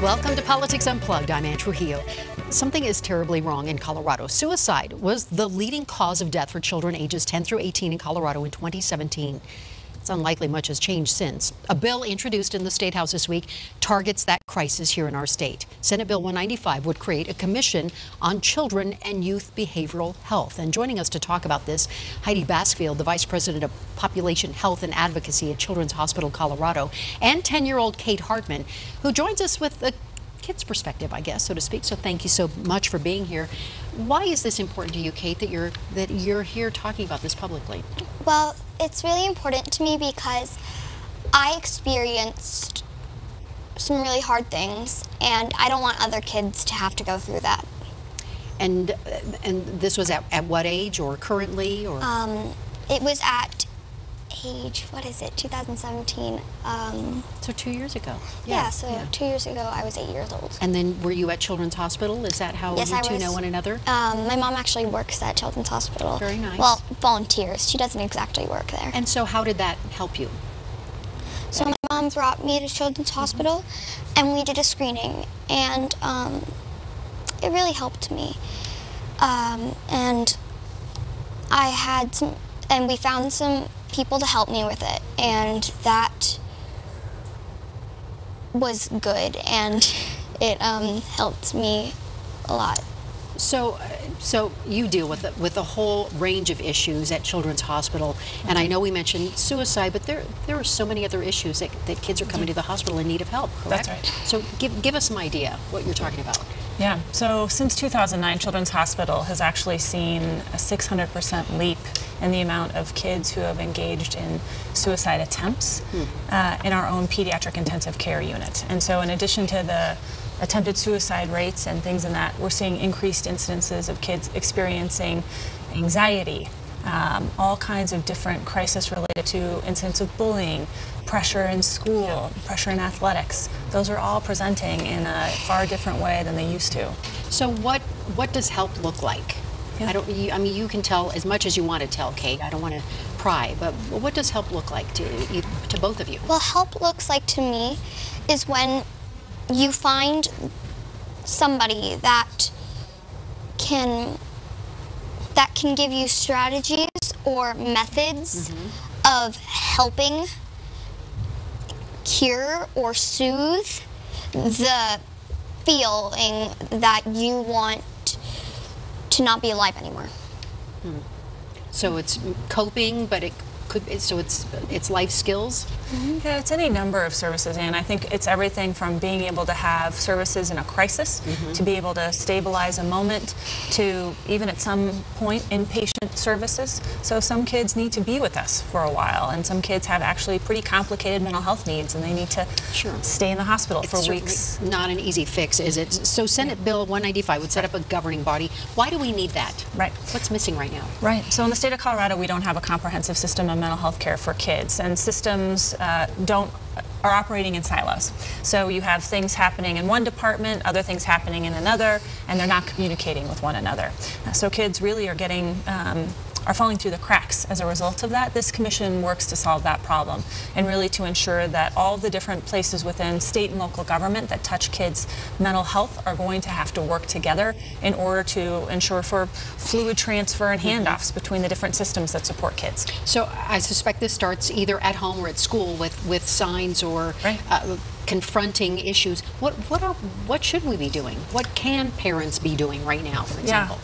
Welcome to Politics Unplugged. I'm Ann Trujillo. Something is terribly wrong in Colorado. Suicide was the leading cause of death for children ages 10 through 18 in Colorado in 2017. It's unlikely much has changed since. A bill introduced in the State House this week targets that crisis here in our state. Senate Bill 195 would create a commission on children and youth behavioral health. And joining us to talk about this, Heidi Basfield, the Vice President of Population Health and Advocacy at Children's Hospital Colorado, and 10-year-old Kate Hartman, who joins us with a kid's perspective, I guess, so to speak. So thank you so much for being here. Why is this important to you, Kate, that you're here talking about this publicly? Well, it's really important to me because I experienced some really hard things, and I don't want other kids to have to go through that. And this was at what age, or currently, or? It was at age, 2017. So 2 years ago. Yeah, 2 years ago I was 8 years old. And then were you at Children's Hospital? Is that how Yes, you I two was. know one another? My mom actually works at Children's Hospital. Very nice. Well, volunteers. She doesn't exactly work there. And so how did that help you? So my mom brought me to Children's Hospital, and we did a screening, and it really helped me. And I had some, and we found some people to help me with it, and that was good, and it helped me a lot. So you deal with a whole range of issues at Children's Hospital, and I know we mentioned suicide, but there are so many other issues that kids are coming to the hospital in need of help, correct? That's right. So give us some idea what you're talking about. Yeah, so since 2009, Children's Hospital has actually seen a 600% leap in the amount of kids who have engaged in suicide attempts in our own pediatric intensive care unit. And so in addition to the attempted suicide rates and things in that, we're seeing increased incidences of kids experiencing anxiety, all kinds of different crises related to incidents of bullying, pressure in school, pressure in athletics. Those are all presenting in a far different way than they used to. So what does help look like? Yeah. I mean, you can tell as much as you want to tell, Kate. I don't want to pry, but what does help look like to both of you? Well, help looks like to me is when you find somebody that can give you strategies or methods of helping cure or soothe the feeling that you want to not be alive anymore. So it's coping, but it's life skills? Yeah, it's any number of services, and I think it's everything from being able to have services in a crisis, to be able to stabilize a moment, to even at some point inpatient services. So some kids need to be with us for a while, and some kids have actually pretty complicated mental health needs, and they need to stay in the hospital for weeks. Not an easy fix, is it? So Senate Bill 195 would set up a governing body. Why do we need that? Right. What's missing right now? Right. So in the state of Colorado, we don't have a comprehensive system of mental health care for kids, and systems are operating in silos. So you have things happening in one department, other things happening in another, and they're not communicating with one another. So kids really are getting are falling through the cracks as a result of that. This commission works to solve that problem and really to ensure that all the different places within state and local government that touch kids' mental health are going to have to work together in order to ensure for fluid transfer and handoffs between the different systems that support kids. So I suspect this starts either at home or at school with signs or confronting issues. What should we be doing? What can parents be doing right now, for example?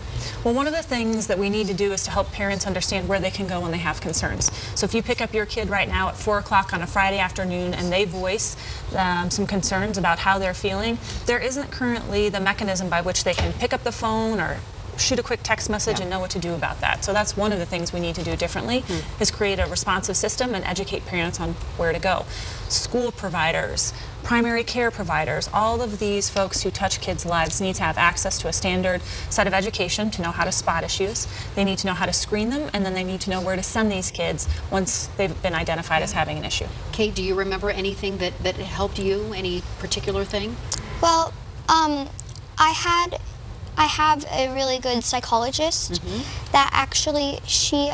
Well, one of the things that we need to do is to help parents understand where they can go when they have concerns. So if you pick up your kid right now at 4 o'clock on a Friday afternoon and they voice some concerns about how they're feeling, there isn't currently the mechanism by which they can pick up the phone or shoot a quick text message and know what to do about that. So that's one of the things we need to do differently, is create a responsive system and educate parents on where to go. School providers, primary care providers, all of these folks who touch kids' lives need to have access to a standard set of education to know how to spot issues. They need to know how to screen them, and then they need to know where to send these kids once they've been identified as having an issue. Kate, do you remember anything that helped you, any particular thing? Well, I have a really good psychologist that actually she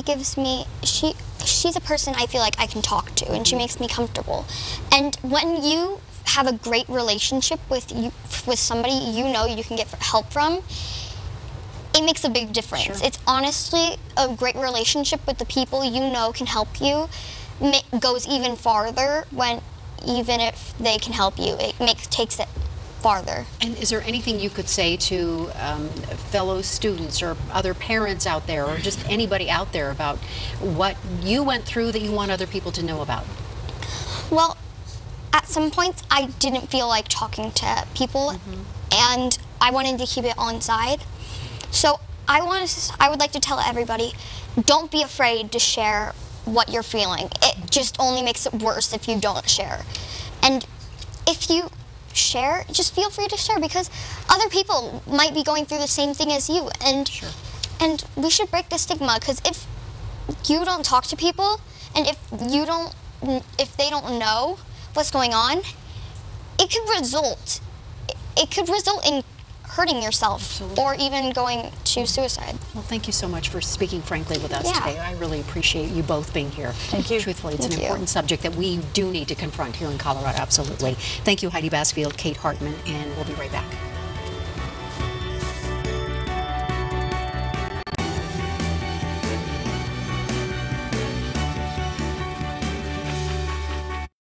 gives me she's a person I feel like I can talk to, and she makes me comfortable. And when you have a great relationship with somebody you know you can get help from, it makes a big difference. Sure. It's honestly a great relationship with the people you know can help you goes even farther when even if they can help you, it takes it farther. And is there anything you could say to fellow students or other parents out there or just anybody out there about what you went through that you want other people to know about? Well, at some points I didn't feel like talking to people, and I wanted to keep it on side. So I would like to tell everybody, don't be afraid to share what you're feeling. It just only makes it worse if you don't share. And if you share, just feel free to share, because other people might be going through the same thing as you, and and we should break the stigma, because if you don't talk to people and if they don't know what's going on, it could result in hurting yourself or even going to suicide. Well, thank you so much for speaking frankly with us Yeah. today. I really appreciate you both being here. Thank you. Truthfully, it's Thank an you. important subject that we do need to confront here in Colorado, absolutely. Thank you, Heidi Bassfield, Kate Hartman, and we'll be right back.